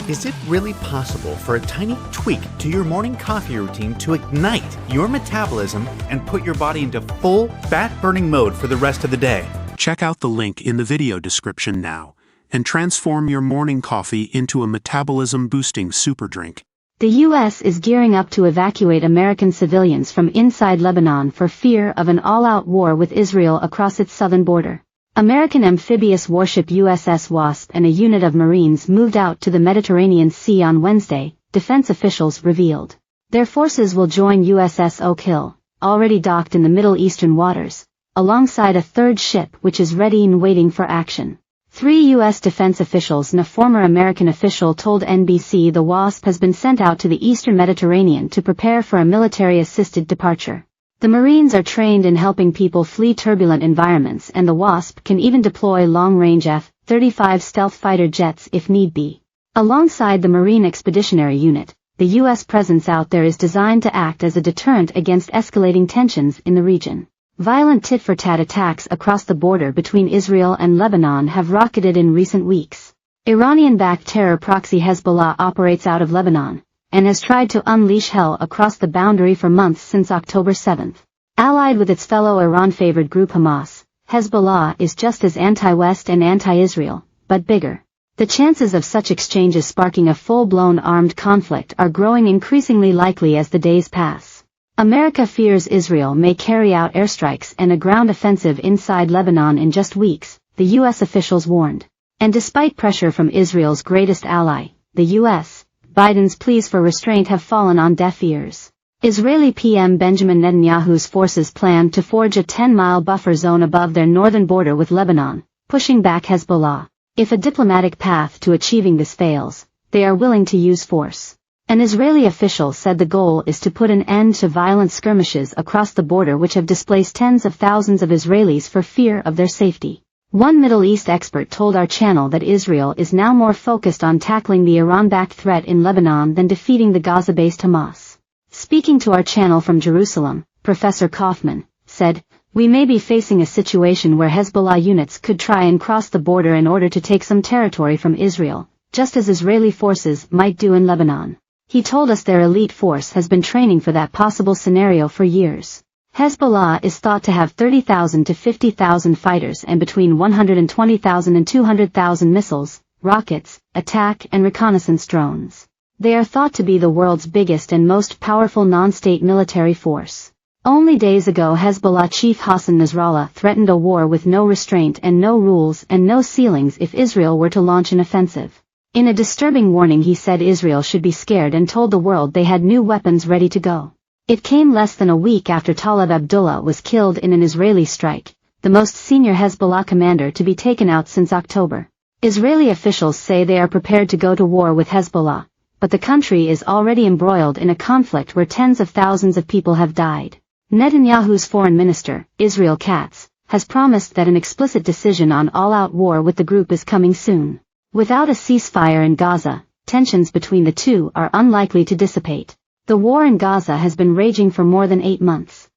Is it really possible for a tiny tweak to your morning coffee routine to ignite your metabolism and put your body into full fat-burning mode for the rest of the day? Check out the link in the video description now and transform your morning coffee into a metabolism-boosting super drink. The U.S. is gearing up to evacuate American civilians from inside Lebanon for fear of an all-out war with Israel across its southern border. American amphibious warship USS Wasp and a unit of Marines moved out to the Mediterranean Sea on Wednesday, defense officials revealed. Their forces will join USS Oak Hill, already docked in the Middle Eastern waters, alongside a third ship which is ready and waiting for action. 3 U.S. defense officials and a former American official told NBC the Wasp has been sent out to the eastern Mediterranean to prepare for a military-assisted departure. The Marines are trained in helping people flee turbulent environments, and the Wasp can even deploy long-range F-35 stealth fighter jets if need be. Alongside the Marine Expeditionary Unit, the U.S. presence out there is designed to act as a deterrent against escalating tensions in the region. Violent tit-for-tat attacks across the border between Israel and Lebanon have rocketed in recent weeks. Iranian-backed terror proxy Hezbollah operates out of Lebanon, and has tried to unleash hell across the boundary for months since October 7. Allied with its fellow Iran-favored group Hamas, Hezbollah is just as anti-West and anti-Israel, but bigger. The chances of such exchanges sparking a full-blown armed conflict are growing increasingly likely as the days pass. America fears Israel may carry out airstrikes and a ground offensive inside Lebanon in just weeks, the U.S. officials warned. And despite pressure from Israel's greatest ally, the U.S., Biden's pleas for restraint have fallen on deaf ears. Israeli PM Benjamin Netanyahu's forces plan to forge a 10-mile buffer zone above their northern border with Lebanon, pushing back Hezbollah. If a diplomatic path to achieving this fails, they are willing to use force. An Israeli official said the goal is to put an end to violent skirmishes across the border which have displaced tens of thousands of Israelis for fear of their safety. One Middle East expert told our channel that Israel is now more focused on tackling the Iran-backed threat in Lebanon than defeating the Gaza-based Hamas. Speaking to our channel from Jerusalem, Professor Kaufman said, "We may be facing a situation where Hezbollah units could try and cross the border in order to take some territory from Israel, just as Israeli forces might do in Lebanon." He told us their elite force has been training for that possible scenario for years. Hezbollah is thought to have 30,000 to 50,000 fighters and between 120,000 and 200,000 missiles, rockets, attack and reconnaissance drones. They are thought to be the world's biggest and most powerful non-state military force. Only days ago Hezbollah chief Hassan Nasrallah threatened a war with no restraint and no rules and no ceilings if Israel were to launch an offensive. In a disturbing warning he said Israel should be scared and told the world they had new weapons ready to go. It came less than a week after Talib Abdullah was killed in an Israeli strike, the most senior Hezbollah commander to be taken out since October. Israeli officials say they are prepared to go to war with Hezbollah, but the country is already embroiled in a conflict where tens of thousands of people have died. Netanyahu's foreign minister, Israel Katz, has promised that an explicit decision on all-out war with the group is coming soon. Without a ceasefire in Gaza, tensions between the two are unlikely to dissipate. The war in Gaza has been raging for more than 8 months.